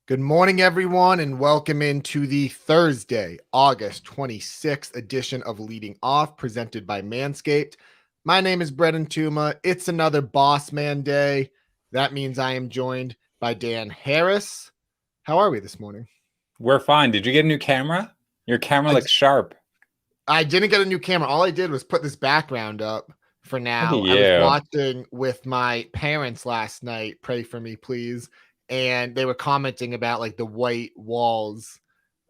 Good morning, everyone, and welcome into the Thursday, August 26th edition of Leading Off, presented by Manscaped. My name is Brendan Tuma. It's another Boss Man Day. That means I am joined by Dan Harris. How are we this morning? We're fine. Did you get a new camera? Your camera looks sharp. I didn't get a new camera. All I did was put this background up for now. Look at I was you. watching with my parents last night. Pray for me, please. And they were commenting about like the white walls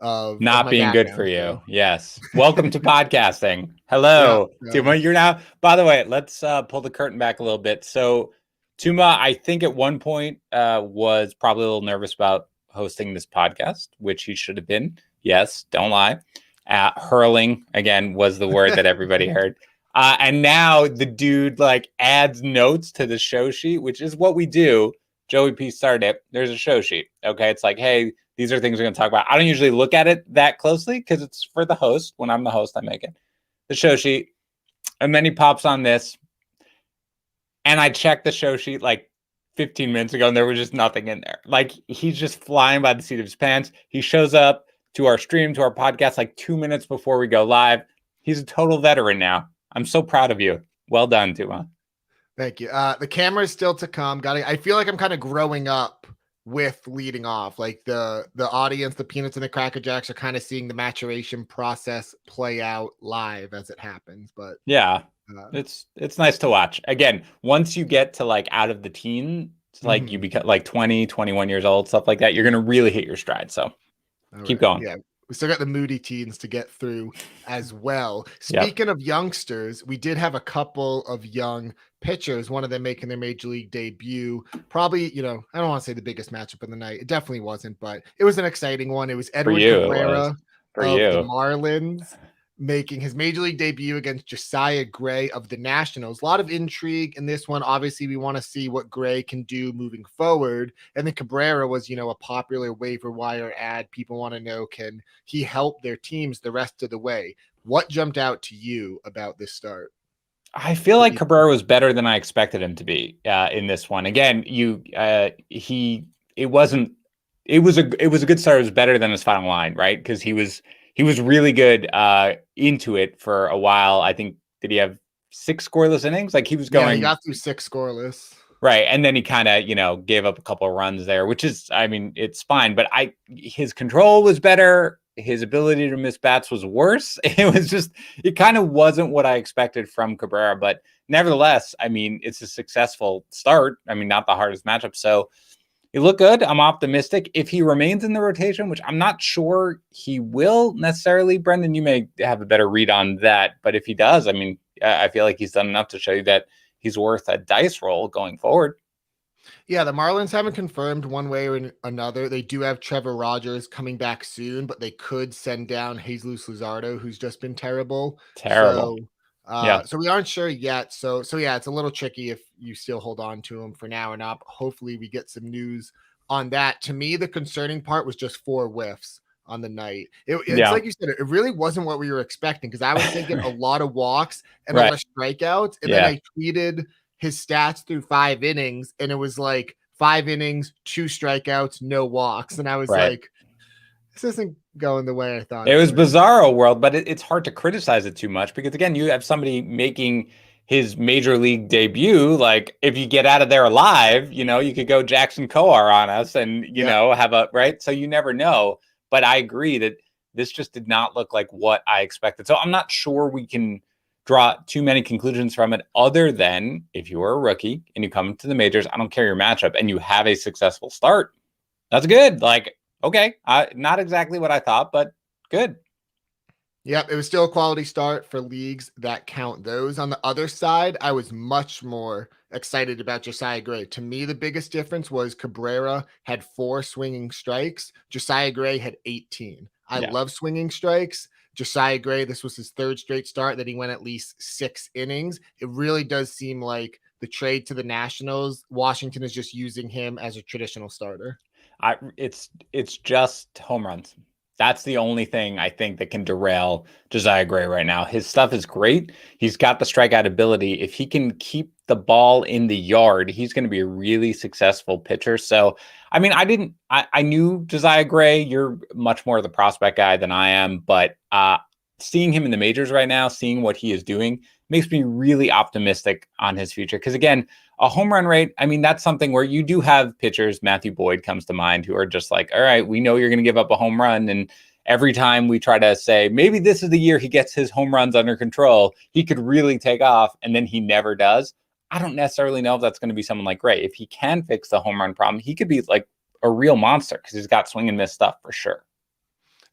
of Not my being good for background, you. so. Welcome to podcasting. Hello, Yeah. Tuma. You're now, by the way, let's pull the curtain back a little bit. So Tuma, I think at one point was probably a little nervous about hosting this podcast, which he should have been. Yes, don't lie. Hurling, again, was the word that everybody heard. And now the dude like adds notes to the show sheet, which is what we do. Joey P started it. There's a show sheet. Okay. It's like, hey, these are things we're going to talk about. I don't usually look at it that closely because it's for the host. When I'm the host, I make it the show sheet. And then he pops on this. And I checked the show sheet like 15 minutes ago and there was just nothing in there. Like he's just flying by the seat of his pants. He shows up to our stream, to our podcast, like 2 minutes before we go live. He's a total veteran now. I'm so proud of you. Well done, Tuma. Thank you. The camera is still to come. I feel like I'm kind of growing up with Leading Off. Like the audience, the Peanuts and the Cracker Jacks are kind of seeing the maturation process play out live as it happens. But yeah, it's nice to watch. Again, once you get to like out of the teen, like you become like 20, 21 years old, stuff like that, you're going to really hit your stride. So keep going. Yeah. We still got the moody teens to get through as well. Speaking of youngsters, we did have a couple of young pitchers, one of them making their major league debut. Probably, I don't want to say the biggest matchup of the night. It definitely wasn't, but it was an exciting one. It was Edward Cabrera of the Marlins making his major league debut against Josiah Gray of the Nationals. A lot of intrigue in this one. Obviously, we want to see what Gray can do moving forward. And then Cabrera was, a popular waiver wire ad. People want to know, can he help their teams the rest of the way? What jumped out to you about this start? I feel like Cabrera was better than I expected him to be in this one. Again, it was a good start. It was better than his final line, right? Because he was really good into it for a while. I think, did he have 6 scoreless innings? Like he was going. Yeah, he got through 6 scoreless. Right. And then he kind of, gave up a couple of runs there, which is, I mean, it's fine. But his control was better. His ability to miss bats was worse. It kind of wasn't what I expected from Cabrera. But nevertheless, I mean, it's a successful start. I mean, not the hardest matchup. So he looked good. I'm optimistic. If he remains in the rotation, which I'm not sure he will necessarily, Brendan, you may have a better read on that. But if he does, I mean, I feel like he's done enough to show you that he's worth a dice roll going forward. Yeah, the Marlins haven't confirmed one way or another. They do have Trevor Rogers coming back soon, but they could send down Jesus Luzardo, who's just been terrible. Terrible. So we aren't sure yet. So yeah, it's a little tricky if you still hold on to him for now or not. But hopefully we get some news on that. To me, the concerning part was just 4 whiffs on the night. It's like you said, it really wasn't what we were expecting, because I was thinking a lot of walks and a lot of strikeouts. And then I tweeted his stats through 5 innings, and it was like 5 innings, 2 strikeouts, no walks. And I was like, this isn't going the way I thought. It was bizarro world, but it's hard to criticize it too much, because again, you have somebody making his major league debut. Like if you get out of there alive, you could go Jackson Kowar on us and, have a right. So you never know. But I agree that this just did not look like what I expected. So I'm not sure we can draw too many conclusions from it, other than if you are a rookie and you come to the majors, I don't care your matchup, and you have a successful start. That's good. Like, okay, not exactly what I thought, but good. Yep, it was still a quality start for leagues that count those. On the other side, I was much more excited about Josiah Gray. To me, the biggest difference was Cabrera had 4 swinging strikes. Josiah Gray had 18. I love swinging strikes. Josiah Gray, this was his 3rd straight start that he went at least 6 innings. It really does seem like the trade to the Nationals, Washington is just using him as a traditional starter. It's just home runs. That's the only thing I think that can derail Josiah Gray right now. His stuff is great. He's got the strikeout ability. If he can keep the ball in the yard, he's going to be a really successful pitcher. So, I mean, I knew Josiah Gray. You're much more of the prospect guy than I am, but seeing him in the majors right now, seeing what he is doing, makes me really optimistic on his future. Because again, a home run rate, I mean, that's something where you do have pitchers, Matthew Boyd comes to mind, who are just like, all right, we know you're going to give up a home run. And every time we try to say, maybe this is the year he gets his home runs under control, he could really take off, and then he never does. I don't necessarily know if that's going to be someone like Gray. If he can fix the home run problem, he could be like a real monster because he's got swing and miss stuff for sure.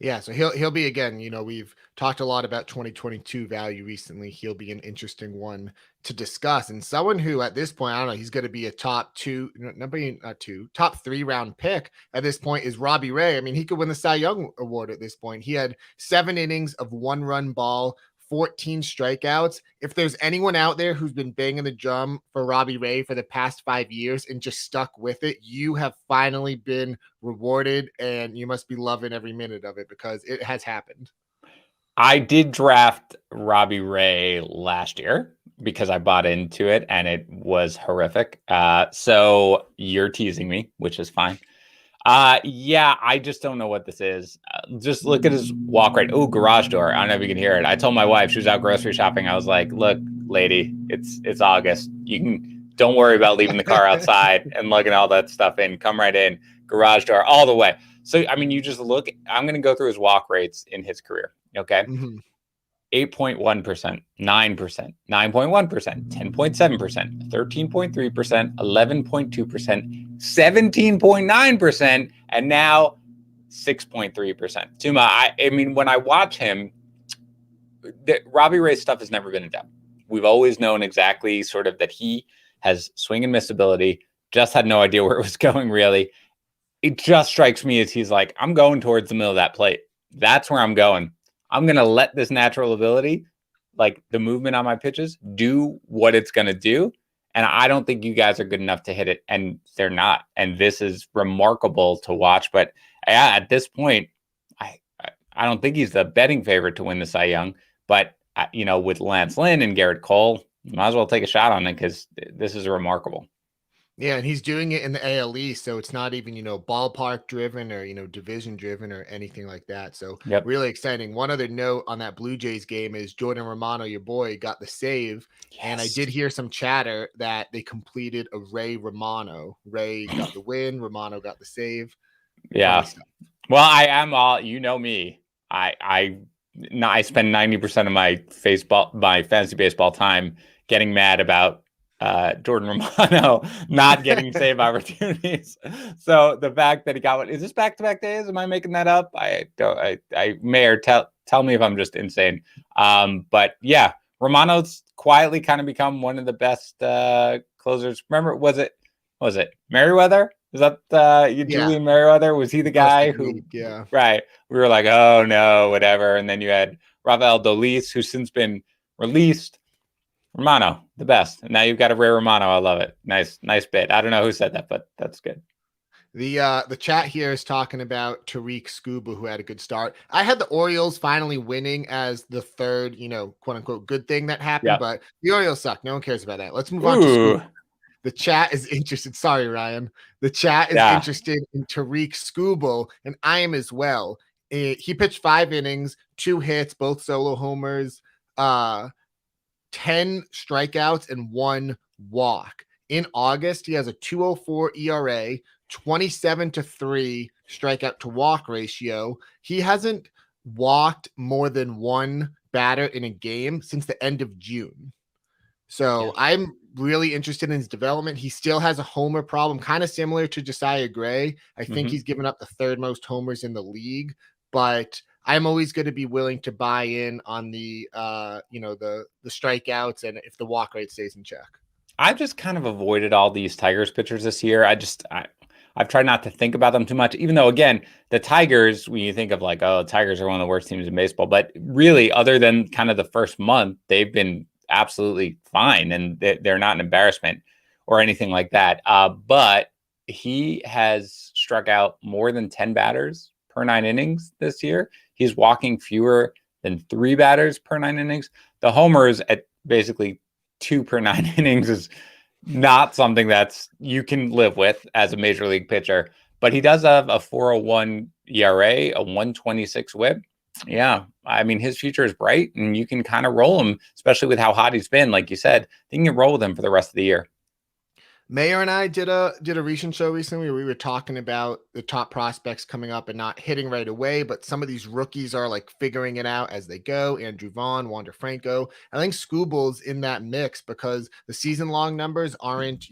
Yeah, so he'll be, again, we've talked a lot about 2022 value recently. He'll be an interesting one to discuss, and someone who at this point, I don't know, he's going to be a top top 3 round pick at this point is Robby Ray. I mean, he could win the Cy Young Award at this point. He had 7 innings of 1-run ball, 14 strikeouts. If there's anyone out there who's been banging the drum for Robby Ray for the past 5 years and just stuck with it, you have finally been rewarded, and you must be loving every minute of it because it has happened. I did draft Robby Ray last year because I bought into it and it was horrific. So you're teasing me, which is fine. Yeah, I just don't know what this is. Just look at his walk rate. Oh, garage door. I don't know if you can hear it. I told my wife, she was out grocery shopping. I was like, look, lady, it's August. Don't worry about leaving the car outside and lugging all that stuff in. Come right in. Garage door all the way. So, I mean, you just look, I'm going to go through his walk rates in his career. Okay. 8.1%, 9%, 9.1%, 10.7%, 13.3%, 11.2%, 17.9%, and now 6.3%. Tuma, I mean, when I watch him, Robby Ray's stuff has never been in doubt. We've always known exactly sort of that he has swing and miss ability, just had no idea where it was going, really. It just strikes me as he's like, I'm going towards the middle of that plate. That's where I'm going. I'm going to let this natural ability, like the movement on my pitches, do what it's going to do. And I don't think you guys are good enough to hit it. And they're not. And this is remarkable to watch. But yeah, at this point, I don't think he's the betting favorite to win the Cy Young. But, with Lance Lynn and Garrett Cole, you might as well take a shot on it because this is remarkable. Yeah, and he's doing it in the AL East, so it's not even, ballpark driven or, division driven or anything like that. So Really exciting. One other note on that Blue Jays game is Jordan Romano, your boy, got the save. Yes. And I did hear some chatter that they completed a Ray Romano. Ray got the win, Romano got the save. Yeah. Well, I am all, me. I spend 90% of my fantasy baseball time getting mad about Jordan Romano not getting save opportunities. So the fact that he got one, is this back-to-back days? Am I making that up? I may, or tell me if I'm just insane. But yeah, Romano's quietly kind of become one of the best closers. Remember, was it Merriweather? Is that Julian Merriweather? Was he the guy who? Yeah. Right. We were like, oh no, whatever. And then you had Rafael Dolis, who's since been released. Romano, the best. And now you've got a Ray Romano. I love it. Nice bit. I don't know who said that, but that's good. The chat here is talking about Tariq Skuba, who had a good start. I had the Orioles finally winning as the third, quote unquote, good thing that happened, but the Orioles suck. No one cares about that. Let's move on to Skuba. The chat is interested. Sorry, Ryan. The chat is interested in Tariq Skuba, and I am as well. He pitched 5 innings, 2 hits, both solo homers, 10 strikeouts, and 1 walk. In August, he has a 2.04 ERA, 27-3 strikeout to walk ratio. He hasn't walked more than 1 batter in a game since the end of June. So I'm really interested in his development. He still has a homer problem, kind of similar to Josiah Gray. I think he's given up the 3rd most homers in the league, but I'm always going to be willing to buy in on the strikeouts and if the walk rate stays in check. I've just kind of avoided all these Tigers pitchers this year. I've tried not to think about them too much, even though, again, the Tigers, when you think of like, oh, Tigers are one of the worst teams in baseball, but really, other than kind of the first month, they've been absolutely fine, and they're not an embarrassment or anything like that. But he has struck out more than 10 batters per 9 innings this year. He's walking fewer than 3 batters per 9 innings. The homers at basically 2 per 9 innings is not something that's you can live with as a major league pitcher. But he does have a 4.01 ERA, a 126 WHIP. Yeah, I mean, his future is bright, and you can kind of roll him, especially with how hot he's been. Like you said, you can roll with him for the rest of the year. Mayor and I did a recent show recently where we were talking about the top prospects coming up and not hitting right away, but some of these rookies are like figuring it out as they go. Andrew Vaughn, Wander Franco. I think Skuba's in that mix because the season-long numbers aren't,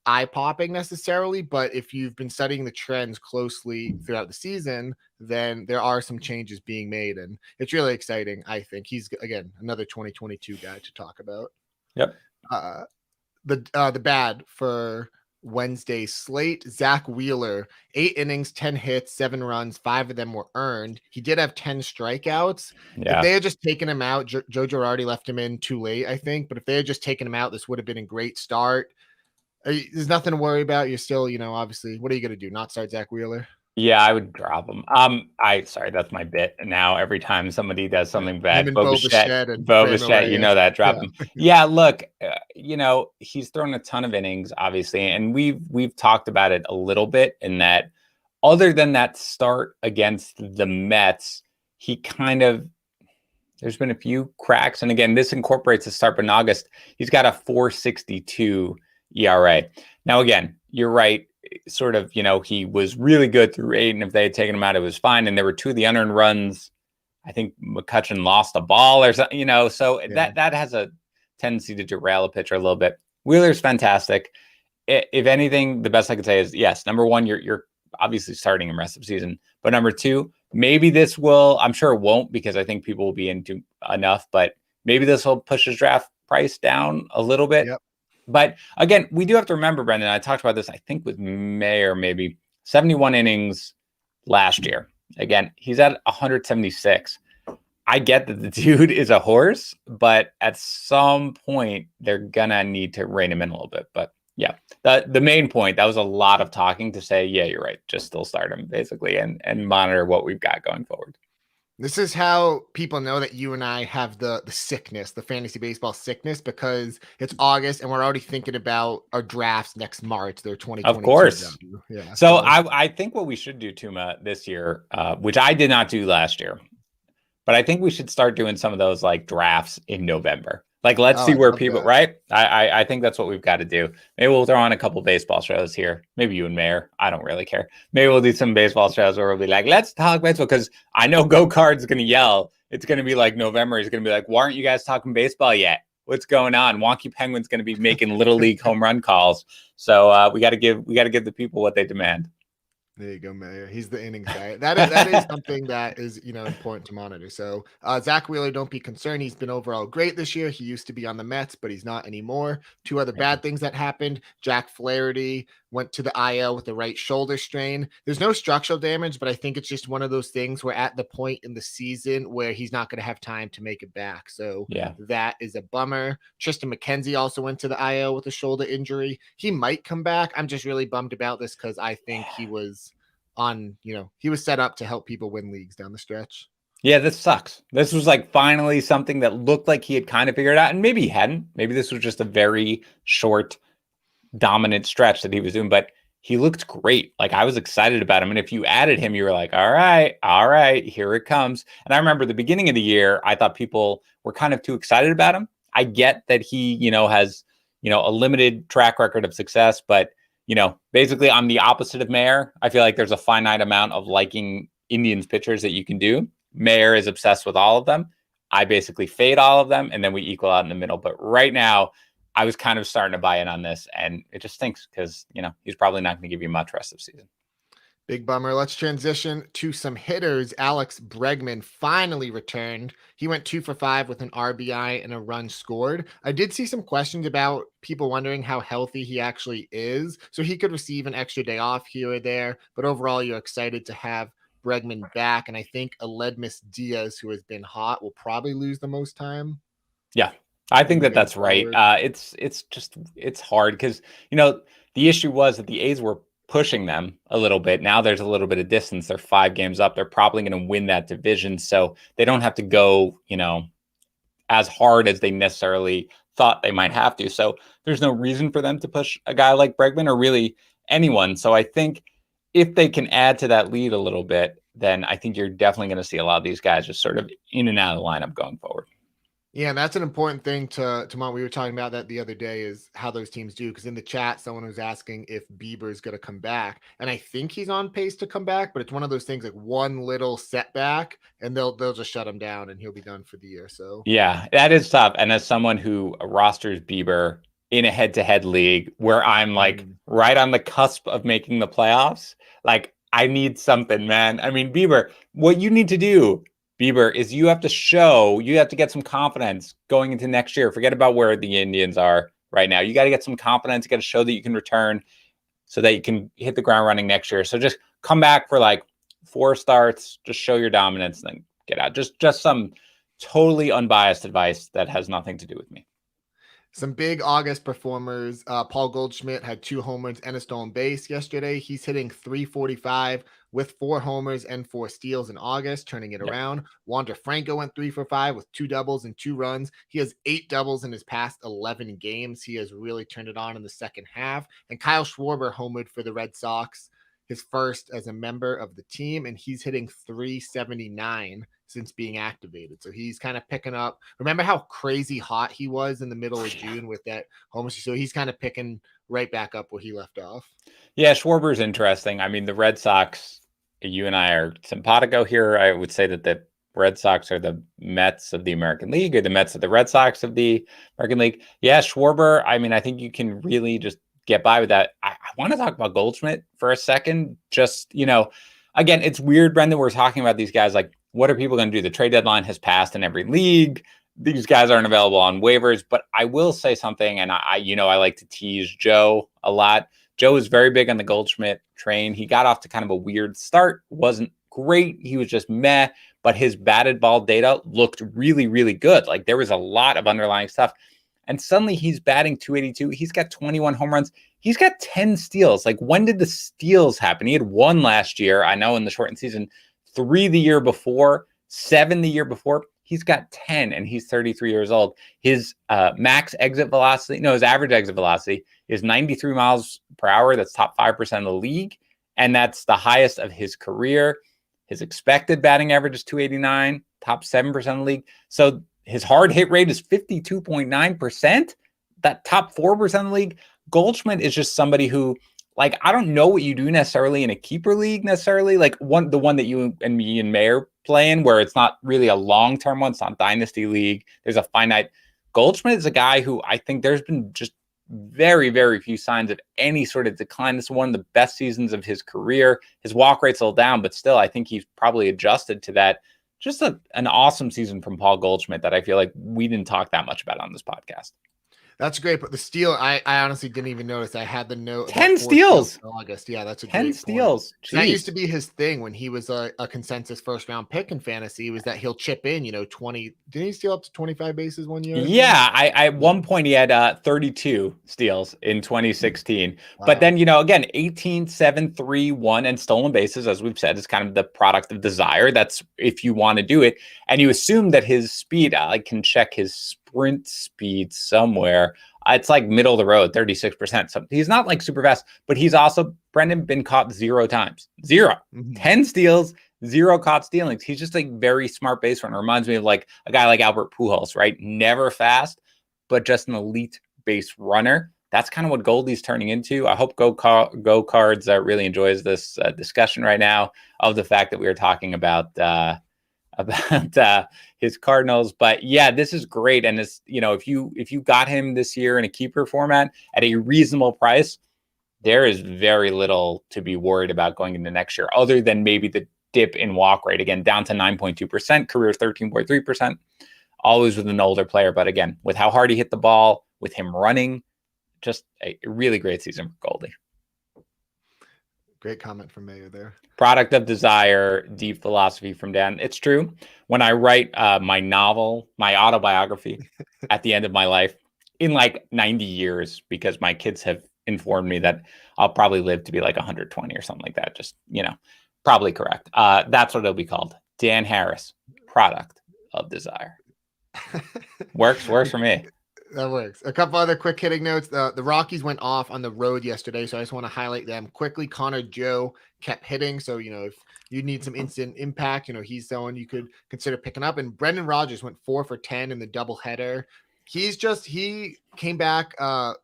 eye-popping necessarily, but if you've been studying the trends closely throughout the season, then there are some changes being made, and it's really exciting. I think he's, again, another 2022 guy to talk about. Yep. The bad for Wednesday's slate, Zach Wheeler, 8 innings, 10 hits, 7 runs, 5 of them were earned. He did have 10 strikeouts. Yeah. If they had just taken him out, Joe Girardi left him in too late, I think. But if they had just taken him out, this would have been a great start. There's nothing to worry about. You're still, obviously, what are you going to do? Not start Zach Wheeler? Yeah, I would drop him. Sorry, that's my bit. Now every time somebody does something bad, Bo Bichette, that drop him. Yeah, look, he's thrown a ton of innings, obviously, and we've talked about it a little bit in that. Other than that start against the Mets, he there's been a few cracks, and again, this incorporates the start in August. He's got a 4.62 ERA. Now, again, you're right. Sort of, he was really good through 8, and if they had taken him out, it was fine. And there were 2 of the unearned runs. I think McCutchen lost a ball or something, so yeah. that has a tendency to derail a pitcher a little bit. Wheeler's fantastic. If anything, the best I could say is, yes, number one, you're obviously starting him rest of the season. But number 2, maybe this will, I'm sure it won't because I think people will be into enough, but maybe this will push his draft price down a little bit. Yep. But again, we do have to remember, Brendan, I talked about this, I think with Mayer, maybe 71 innings last year. Again, he's at 176. I get that the dude is a horse, but at some point they're going to need to rein him in a little bit. But yeah, the main point, that was a lot of talking to say, yeah, you're right. Just still start him basically and monitor what we've got going forward. This is how people know that you and I have the sickness, the fantasy baseball sickness, because it's August and we're already thinking about our drafts next March. They're 2022. Of course. Yeah. So I think what we should do, Tuma, this year, which I did not do last year, but I think we should start doing some of those like drafts in November. Like, let's see where people, right? I think that's what we've got to do. Maybe we'll throw on a couple baseball shows here. Maybe you and Mayor. I don't really care. Maybe we'll do some baseball shows where we'll be like, let's talk baseball. Because I know Go Card's going to yell. It's going to be like November. He's going to be like, why aren't you guys talking baseball yet? What's going on? Wonky Penguin's going to be making little league home run calls. So we got to give the people what they demand. There you go, Mayor. He's the innings guy. That is something that is, important to monitor. So Zach Wheeler, don't be concerned. He's been overall great this year. He used to be on the Mets, but he's not anymore. 2 other bad things that happened. Jack Flaherty went to the IL with the right shoulder strain. There's no structural damage, but I think it's just one of those things where at the point in the season where he's not going to have time to make it back. So yeah, that is a bummer. Tristan McKenzie also went to the IL with a shoulder injury. He might come back. I'm just really bummed about this because I think he was he was set up to help people win leagues down the stretch. Yeah, this sucks. This was like finally something that looked like he had kind of figured out, and maybe he hadn't. Maybe this was just a very short, dominant stretch that he was doing, but he looked great. Like, I was excited about him. And if you added him, you were like, all right, here it comes. And I remember the beginning of the year, I thought people were kind of too excited about him. I get that he, has, a limited track record of success, but basically I'm the opposite of Mayer. I feel like there's a finite amount of liking Indians pitchers that you can do. Mayer is obsessed with all of them. I basically fade all of them, and then we equal out in the middle. But right now, I was kind of starting to buy in on this, and it just stinks because, he's probably not going to give you much rest of the season. Big bummer. Let's transition to some hitters. Alex Bregman finally returned. He went 2 for 5 with an RBI and a run scored. I did see some questions about people wondering how healthy he actually is. So he could receive an extra day off here or there. But overall, you're excited to have Bregman back. And I think Aledmus Diaz, who has been hot, will probably lose the most time. Yeah, I think that's right. It's hard because, the issue was that the A's were pushing them a little bit. Now there's a little bit of distance. They're 5 games up. They're probably going to win that division. So they don't have to go, as hard as they necessarily thought they might have to. So there's no reason for them to push a guy like Bregman or really anyone. So I think if they can add to that lead a little bit, then I think you're definitely going to see a lot of these guys just sort of in and out of the lineup going forward. Yeah, and that's an important thing to Mont. We were talking about that the other day, is how those teams do. Because in the chat, someone was asking if Bieber is going to come back, and I think he's on pace to come back. But it's one of those things, like one little setback, and they'll just shut him down, and he'll be done for the year. So yeah, that is tough. And as someone who rosters Bieber in a head-to-head league where I'm like right on the cusp of making the playoffs, like I need something, man. I mean, Bieber, what you need to do, Bieber, is you have to get some confidence going into next year. Forget about where the Indians are right now. You got to get some confidence. You got to show that you can return so that you can hit the ground running next year. So just come back for like 4 starts, just show your dominance, then get out. Just some totally unbiased advice that has nothing to do with me. Some big August performers. Paul Goldschmidt had 2 homers and a stolen base yesterday. He's hitting .345 with 4 homers and 4 steals in August, turning it around. Wander Franco went 3 for 5 with 2 doubles and 2 runs. He has 8 doubles in his past 11 games. He has really turned it on in the second half. And Kyle Schwarber homered for the Red Sox, his first as a member of the team, and he's hitting .379 since being activated. So he's kind of picking up. Remember how crazy hot he was in the middle of June with that home? So he's kind of picking right back up where he left off. Yeah, Schwarber's interesting. I mean, the Red Sox, you and I are simpatico here. I would say that the Red Sox are the Mets of the American League, or the Mets of the Red Sox of the American League. Yeah, Schwarber, I mean, I think you can really just get by with that. I want to talk about Goldschmidt for a second. Just, again, it's weird, Brendan, we're talking about these guys like, what are people going to do? The trade deadline has passed in every league. These guys aren't available on waivers, but I will say something, and I like to tease Joe a lot. Joe is very big on the Goldschmidt train. He got off to kind of a weird start, wasn't great. He was just meh, but his batted ball data looked really, really good. Like there was a lot of underlying stuff. And suddenly he's batting .282. He's got 21 home runs. He's got 10 steals. Like when did the steals happen? He had 1 last year, I know, in the shortened season, 3 the year before, 7 the year before. He's got 10 and he's 33 years old. His his average exit velocity is 93 miles per hour. That's top 5% of the league. And that's the highest of his career. His expected batting average is .289, top 7% of the league. So his hard hit rate is 52.9%. That top 4% of the league. Goldschmidt is just somebody who, like, I don't know what you do necessarily in a keeper league necessarily, like the one that you and me and Mayor play in, where it's not really a long-term one. It's not dynasty league. There's a finite. Goldschmidt is a guy who I think there's been just very, very few signs of any sort of decline. This is one of the best seasons of his career. His walk rate's a little down, but still, I think he's probably adjusted to that. Just an awesome season from Paul Goldschmidt that I feel like we didn't talk that much about on this podcast. That's great, but the steal, I honestly didn't even notice. I had the note. 10 steals in August. Yeah, that's a 10 great steals. That used to be his thing when he was a consensus first round pick in fantasy, was that he'll chip in, 20. Didn't he steal up to 25 bases one year? Yeah, I at one point he had 32 steals in 2016. Wow. But then, again, 18, 7, 3, 1, and stolen bases, as we've said, is kind of the product of desire. That's if you want to do it. And you assume that his speed, I can check his sprint speed somewhere. It's like middle of the road, 36%. So he's not like super fast, but he's also, Brendan, been caught 0 times. 0. 10 steals, 0 caught stealings. He's just like very smart base runner. Reminds me of like a guy like Albert Pujols, right? Never fast, but just an elite base runner. That's kind of what Goldie's turning into. I hope Go Cards really enjoys this discussion right now of the fact that we are talking about his Cardinals. But yeah, this is great. And it's, if you got him this year in a keeper format at a reasonable price, there is very little to be worried about going into next year, other than maybe the dip in walk rate, again, down to 9.2%, career 13.3%, always with an older player. But again, with how hard he hit the ball, with him running, just a really great season for Goldie. Great comment from Mayor there. Product of desire, deep philosophy from Dan. It's true. When I write my novel, my autobiography at the end of my life in like 90 years, because my kids have informed me that I'll probably live to be like 120 or something like that. Just, probably correct. That's what it'll be called. Dan Harris, product of desire. Works for me. That works. A couple other quick hitting notes. The Rockies went off on the road yesterday, so I just want to highlight them quickly. Connor Joe kept hitting, so if you need some instant impact, he's someone you could consider picking up. And Brendan Rogers went 4 for 10 in the doubleheader. He came back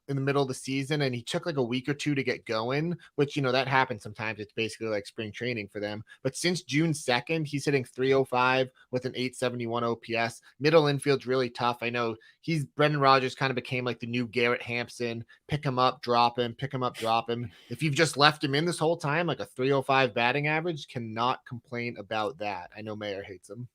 in the middle of the season, and he took like a week or two to get going, which that happens sometimes. It's basically like spring training for them. But since June 2nd, he's hitting 305 with an 871 OPS. Middle infield's really tough. I know Brendan Rogers kind of became like the new Garrett Hampson. Pick him up, drop him, pick him up, drop him. If you've just left him in this whole time, like a 305 batting average, cannot complain about that. I know Mayor hates him.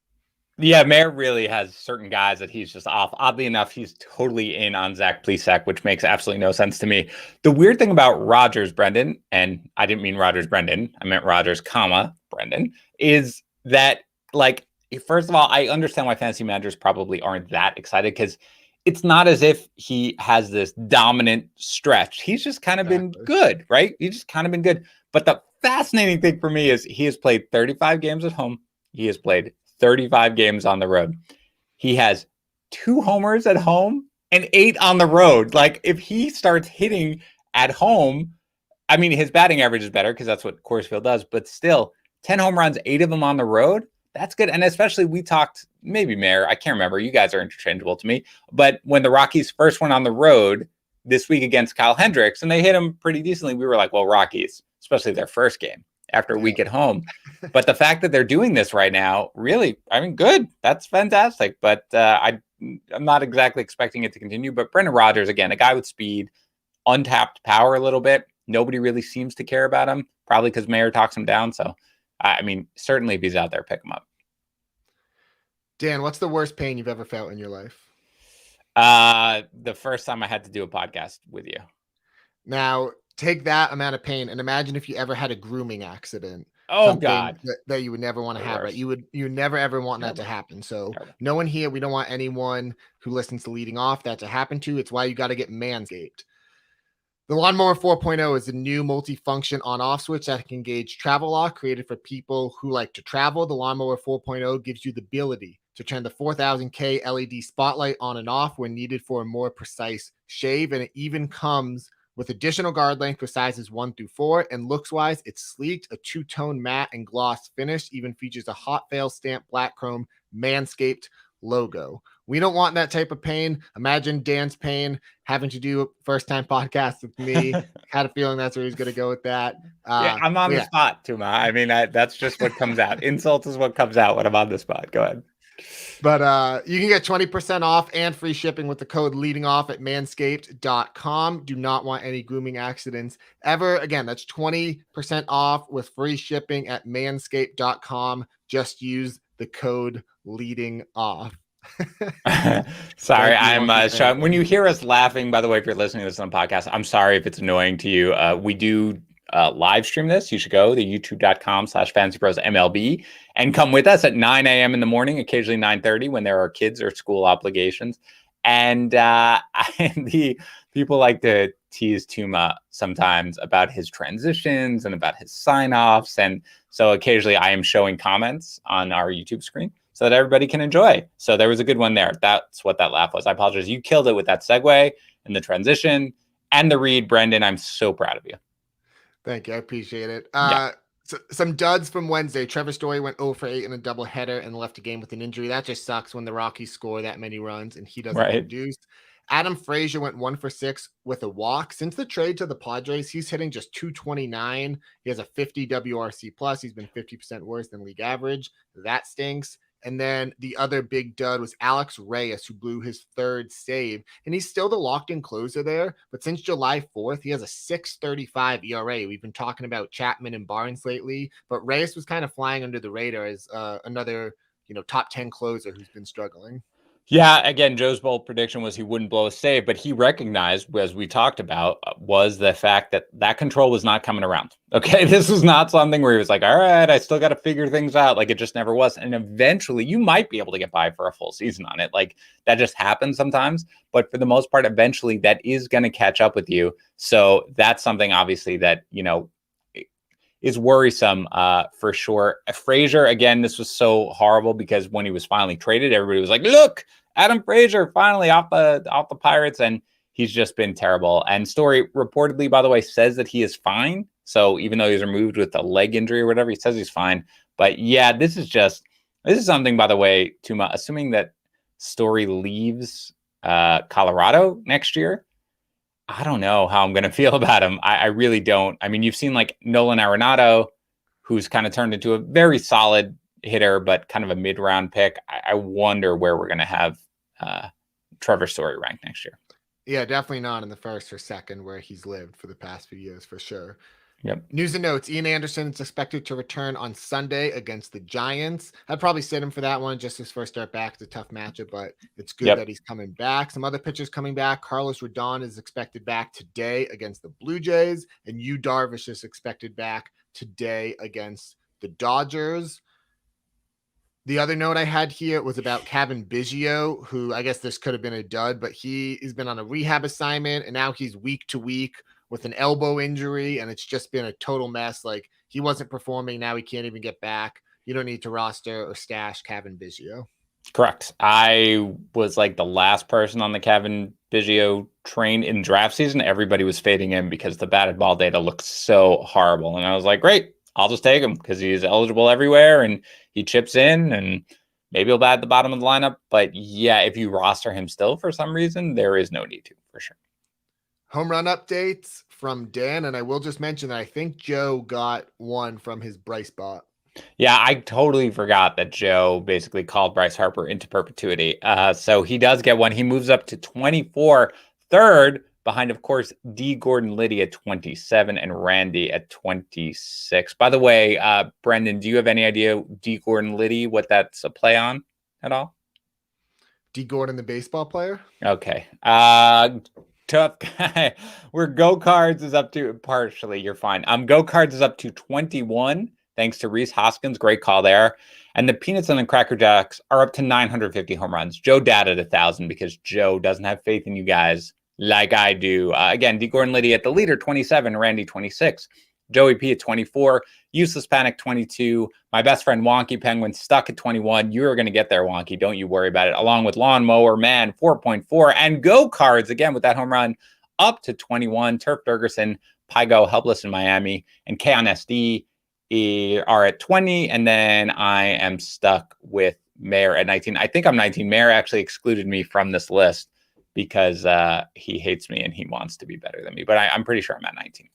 Yeah, Mayer really has certain guys that he's just off. Oddly enough, he's totally in on Zach Plesac, which makes absolutely no sense to me. The weird thing about Rogers, Brendan, and I didn't mean Rogers, Brendan, I meant Rogers, Brendan, is that, like, first of all, I understand why fantasy managers probably aren't that excited because it's not as if he has this dominant stretch. He's just kind of been good, right? He's just kind of been good. But the fascinating thing for me is he has played 35 games at home. He has played 35 games on the road. He has 2 homers at home and 8 on the road. Like, if he starts hitting at home, I mean, his batting average is better because that's what Coors Field does, but still 10 home runs, 8 of them on the road. That's good. And especially we talked, maybe Mayor, I can't remember. You guys are interchangeable to me. But when the Rockies first went on the road this week against Kyle Hendricks and they hit him pretty decently, we were like, well, Rockies, especially their first game after a week at home. But the fact that they're doing this right now, really, I mean, good. That's fantastic. But I'm not exactly expecting it to continue. But Brendan Rogers, again, a guy with speed, untapped power a little bit. Nobody really seems to care about him, probably because Mayer talks him down. So, I mean, certainly if he's out there, pick him up. Dan, what's the worst pain you've ever felt in your life? The first time I had to do a podcast with you. Now, take that amount of pain and imagine if you ever had a grooming accident. Oh God, that you would never want to have, right? You would never ever want that to happen. So no one here, we don't want anyone who listens to Leading Off that to happen to. It's why you got to get Manscaped. The Lawnmower 4.0 is a new multi-function on-off switch that can engage travel lock, created for people who like to travel. The Lawnmower 4.0 gives you the ability to turn the 4000K LED spotlight on and off when needed for a more precise shave, and it even comes with additional guard length for sizes 1 through 4, and looks-wise, it's sleeked, a 2-tone matte and gloss finish, even features a hot fail stamp black chrome Manscaped logo. We don't want that type of pain. Imagine Dan's pain having to do a first-time podcast with me. Had a feeling that's where he's going to go with that. Yeah, I'm on the spot, Tuma. I mean, that's just what comes out. Insult is what comes out when I'm on the spot. Go ahead. But you can get 20% off and free shipping with the code leading off at manscaped.com. Do not want any grooming accidents ever. Again, that's 20% off with free shipping at manscaped.com. Just use the code leading off. Sorry, I'm when you hear us laughing, by the way, if you're listening to this on a podcast, I'm sorry if it's annoying to you. We do live stream this. You should go to youtube.com/FantasyPros MLB and come with us at 9 a.m. in the morning, occasionally 9:30 when there are kids or school obligations. And the people like to tease Tuma sometimes about his transitions and about his sign-offs. And so occasionally I am showing comments on our YouTube screen so that everybody can enjoy. So there was a good one there. That's what that laugh was. I apologize. You killed it with that segue and the transition and the read, Brendan. I'm so proud of you. Thank you. I appreciate it. Yeah. So some duds from Wednesday. Trevor Story went 0 for 8 in a doubleheader and left a game with an injury. That just sucks when the Rockies score that many runs and he doesn't produce. Adam Frazier went 1 for 6 with a walk. Since the trade to the Padres, he's hitting just 229. He has a 50 WRC plus. He's been 50% worse than league average. That stinks. And then the other big dud was Alex Reyes, who blew his 3rd save. And he's still the locked-in closer there. But since July 4th, he has a 6.35 ERA. We've been talking about Chapman and Barnes lately. But Reyes was kind of flying under the radar as another top 10 closer who's been struggling. Yeah, again, Joe's bold prediction was he wouldn't blow a save, but he recognized, as we talked about, was the fact that control was not coming around. Okay, this was not something where he was like, all right, I still got to figure things out. Like, it just never was. And eventually, you might be able to get by for a full season on it. Like, that just happens sometimes. But for the most part, eventually, that is going to catch up with you. So that's something, obviously, that, is worrisome for sure. Frazier, again, this was so horrible because when he was finally traded, everybody was like, look, Adam Frazier finally off the Pirates, and he's just been terrible. And Story reportedly, by the way, says that he is fine. So even though he's removed with a leg injury or whatever, he says he's fine. But yeah, this is something, by the way, Tuma, assuming that Story leaves Colorado next year, I don't know how I'm going to feel about him. I really don't. I mean, you've seen like Nolan Arenado, who's kind of turned into a very solid hitter, but kind of a mid-round pick. I wonder where we're going to have Trevor Story ranked next year. Yeah, definitely not in the first or second where he's lived for the past few years, for sure. Yep. News and notes. Ian Anderson is expected to return on Sunday against the Giants. I'd probably sit him for that one. Just his first start back. It's a tough matchup, but it's good that he's coming back. Some other pitchers coming back. Carlos Rodon is expected back today against the Blue Jays, and Yu Darvish is expected back today against the Dodgers. The other note I had here was about Cavan Biggio, who I guess this could have been a dud, but he's been on a rehab assignment, and now he's week to week with an elbow injury, and it's just been a total mess. Like, he wasn't performing. Now he can't even get back. You don't need to roster or stash Cavan Biggio. Correct. I was like the last person on the Cavan Biggio train in draft season. Everybody was fading him because the batted ball data looked so horrible. And I was like, great, I'll just take him because he's eligible everywhere and he chips in and maybe he'll bat at the bottom of the lineup. But yeah, if you roster him still for some reason, there is no need to, for sure. Home run updates from Dan, and I will just mention that I think Joe got one from his Bryce bot. Yeah, I totally forgot that Joe basically called Bryce Harper into perpetuity. So he does get one. He moves up to 24, third, behind, of course, D. Gordon Liddy at 27 and Randy at 26. By the way, Brendan, do you have any idea D. Gordon Liddy, what that's a play on at all? D. Gordon, the baseball player? Okay. Tough guy. Where Go Cards is up to, partially, you're fine. Go Cards is up to 21, thanks to Reese Hoskins. Great call there. And the Peanuts and the Cracker Jacks are up to 950 home runs. Joe dated 1,000 because Joe doesn't have faith in you guys like I do. Again, D. Gordon Liddy at the leader, 27, Randy, 26. Joey P at 24, Useless Panic 22, my best friend Wonky Penguin stuck at 21. You're going to get there, Wonky. Don't you worry about it. Along with Lawnmower Man 4.4 and Go Cards again with that home run up to 21. Turf Durgerson, Pygo, Helpless in Miami, and K on SD are at 20. And then I am stuck with Mayor at 19. I think I'm 19. Mayor actually excluded me from this list because he hates me and he wants to be better than me. But I'm pretty sure I'm at 19.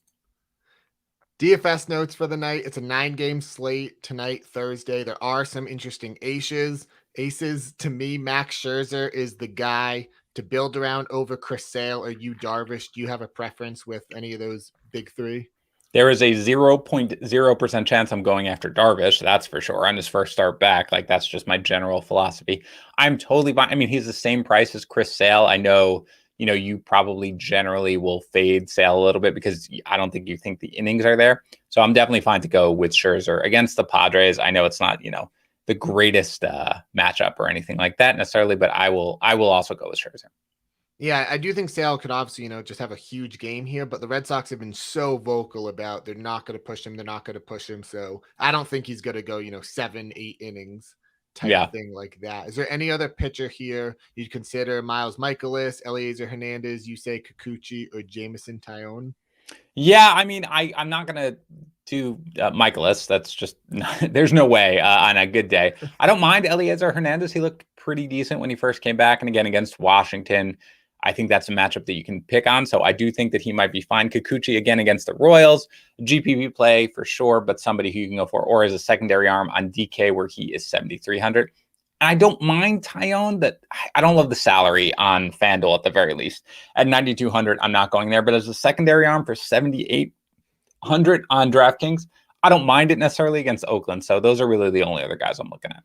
DFS notes for the night. It's a 9-game slate tonight, Thursday. There are some interesting aces. To me, Max Scherzer is the guy to build around over Chris Sale or Yu Darvish. Do you have a preference with any of those big three? There is a 0.0% chance I'm going after Darvish. That's for sure. On his first start back. Like, that's just my general philosophy. I'm totally fine. I mean, he's the same price as Chris Sale. I know, you probably generally will fade Sale a little bit because I don't think you think the innings are there. So I'm definitely fine to go with Scherzer against the Padres. I know it's not, the greatest matchup or anything like that necessarily, but I will also go with Scherzer. Yeah, I do think Sale could obviously, just have a huge game here, but the Red Sox have been so vocal about they're not going to push him. They're not going to push him. So I don't think he's going to go, 7-8 innings. Type thing like that. Is there any other pitcher here you'd consider? Miles Michaelis, Eliezer Hernandez, Yusei Kikuchi, or Jameson Taillon? Yeah, I mean, I'm not gonna do Michaelis. That's just there's no way on a good day. I don't mind Eliezer Hernandez. He looked pretty decent when he first came back, and again against Washington, I think that's a matchup that you can pick on. So I do think that he might be fine. Kikuchi again against the Royals, GPP play for sure, but somebody who you can go for, or as a secondary arm on DK where he is 7,300. And I don't mind Taillon, that I don't love the salary on FanDuel at the very least. At 9,200, I'm not going there, but as a secondary arm for 7,800 on DraftKings, I don't mind it necessarily against Oakland. So those are really the only other guys I'm looking at.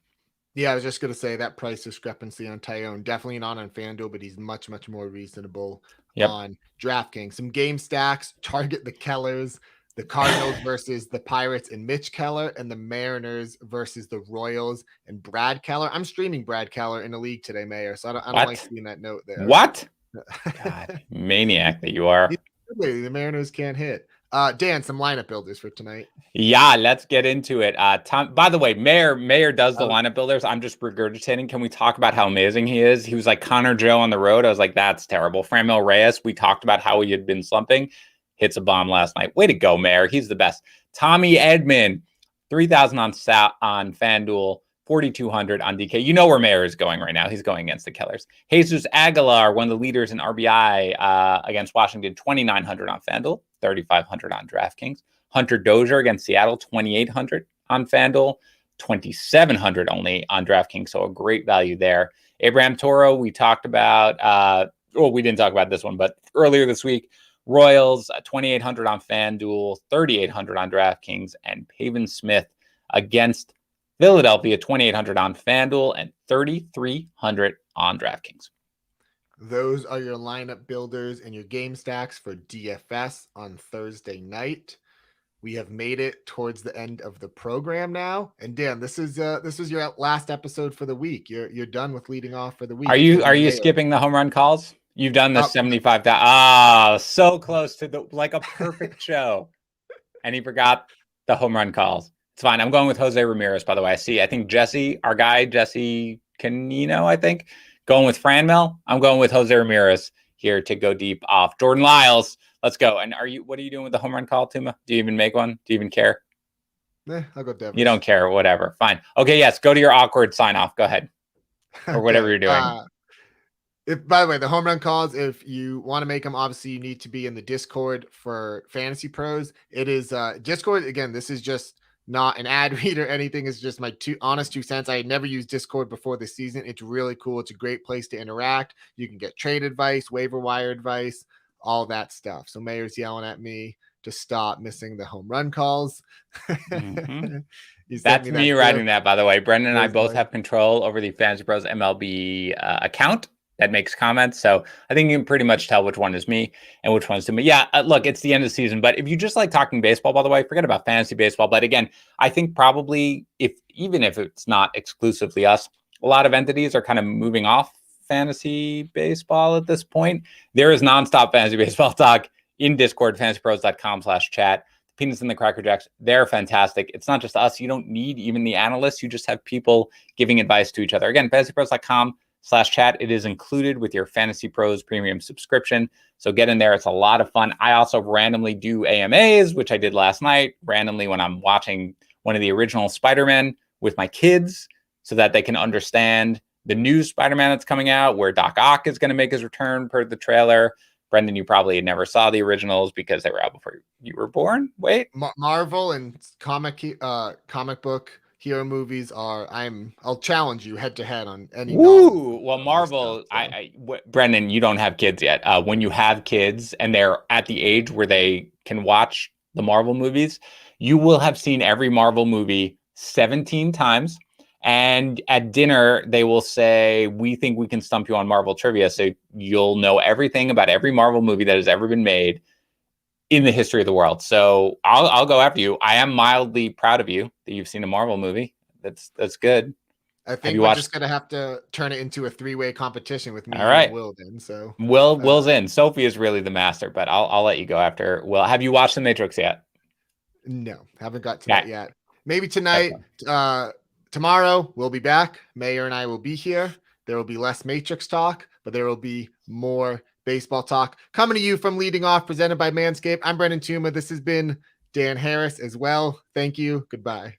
Yeah, I was just going to say that price discrepancy on Taillon, definitely not on FanDuel, but he's much, much more reasonable on DraftKings. Some game stacks, target the Kellers, the Cardinals versus the Pirates and Mitch Keller, and the Mariners versus the Royals and Brad Keller. I'm streaming Brad Keller in a league today, Mayor, so I don't like seeing that note there. What? God, maniac that you are. The Mariners can't hit. Dan, some lineup builders for tonight. Yeah, let's get into it. Tom, by the way, Mayor does the lineup builders. I'm just regurgitating. Can we talk about how amazing he is? He was like Connor Joe on the road. I was like, that's terrible. Franmil Reyes, we talked about how he had been slumping. Hits a bomb last night. Way to go, Mayor. He's the best. Tommy Edman, 3,000 on FanDuel, 4,200 on DK. You know where Mayor is going right now. He's going against the Killers. Jesus Aguilar, one of the leaders in RBI against Washington, 2,900 on FanDuel, 3,500 on DraftKings. Hunter Dozier against Seattle, 2,800 on FanDuel, 2,700 only on DraftKings. So a great value there. Abraham Toro, we talked about. We didn't talk about this one, but earlier this week, Royals, 2,800 on FanDuel, 3,800 on DraftKings, and Pavin Smith against Philadelphia, 2,800 on FanDuel and 3,300 on DraftKings. Those are your lineup builders and your game stacks for DFS on Thursday night. We have made it towards the end of the program now, and Dan, this is your last episode for the week. You're done with leading off for the week. Are you skipping the home run calls? You've done the 75. So close to a perfect show, and he forgot the home run calls. It's fine. I'm going with Jose Ramirez. By the way, I think Jesse, our guy Jesse Canino, going with Franmil. I'm going with Jose Ramirez here to go deep off Jordan Lyles. Let's go. And what are you doing with the home run call, Tuma? Do you even make one? Do you even care? I'll go Devers. You don't care. Whatever. Fine. Okay, yes. Go to your awkward sign off. Go ahead. Or whatever you're doing. By the way, the home run calls, if you want to make them, obviously you need to be in the Discord for Fantasy Pros. It is Discord. Again, this is just not an ad read or anything. It's just my honest 2 cents. I had never used Discord before this season. It's really cool. It's a great place to interact. You can get trade advice, waiver wire advice, all that stuff. So Mayor's yelling at me to stop missing the home run calls. Mm-hmm. That's me writing that, by the way. Brendan and I both have control over the Fantasy Pros MLB account that makes comments. So I think you can pretty much tell which one is me and which one's to me. Yeah, look, it's the end of the season. But if you just like talking baseball, by the way, forget about fantasy baseball. But again, I think probably even if it's not exclusively us, a lot of entities are kind of moving off fantasy baseball at this point. There is nonstop fantasy baseball talk in Discord, fantasypros.com/chat. The Peanuts and the Cracker Jacks, they're fantastic. It's not just us. You don't need even the analysts. You just have people giving advice to each other. Again, fantasypros.com/chat. It is included with your Fantasy Pros premium subscription. So get in there. It's a lot of fun. I also randomly do AMAs, which I did last night, randomly when I'm watching one of the original Spider-Man with my kids so that they can understand the new Spider-Man that's coming out, where Doc Ock is going to make his return per the trailer. Brendan, you probably never saw the originals because they were out before you were born. Wait, Marvel and comic book hero movies I'll challenge you head to head on any. Well, Marvel. Brendan, you don't have kids yet. When you have kids and they're at the age where they can watch the Marvel movies, you will have seen every Marvel movie 17 times. And at dinner, they will say, we think we can stump you on Marvel trivia. So you'll know everything about every Marvel movie that has ever been made in the history of the world. So I'll go after you. I am mildly proud of you that you've seen a Marvel movie. That's good. I think we're just going to have to turn it into a 3-way competition with me and Will then. So Will's in. Sophie is really the master, but I'll let you go after Will. Have you watched The Matrix yet? No, haven't got to that yet. Maybe tonight. Tomorrow we'll be back. Mayor and I will be here. There will be less Matrix talk, but there will be more baseball talk coming to you from Leading Off, presented by Manscape. I'm Brendan Tuma. This has been Dan Harris as well. Thank you. Goodbye.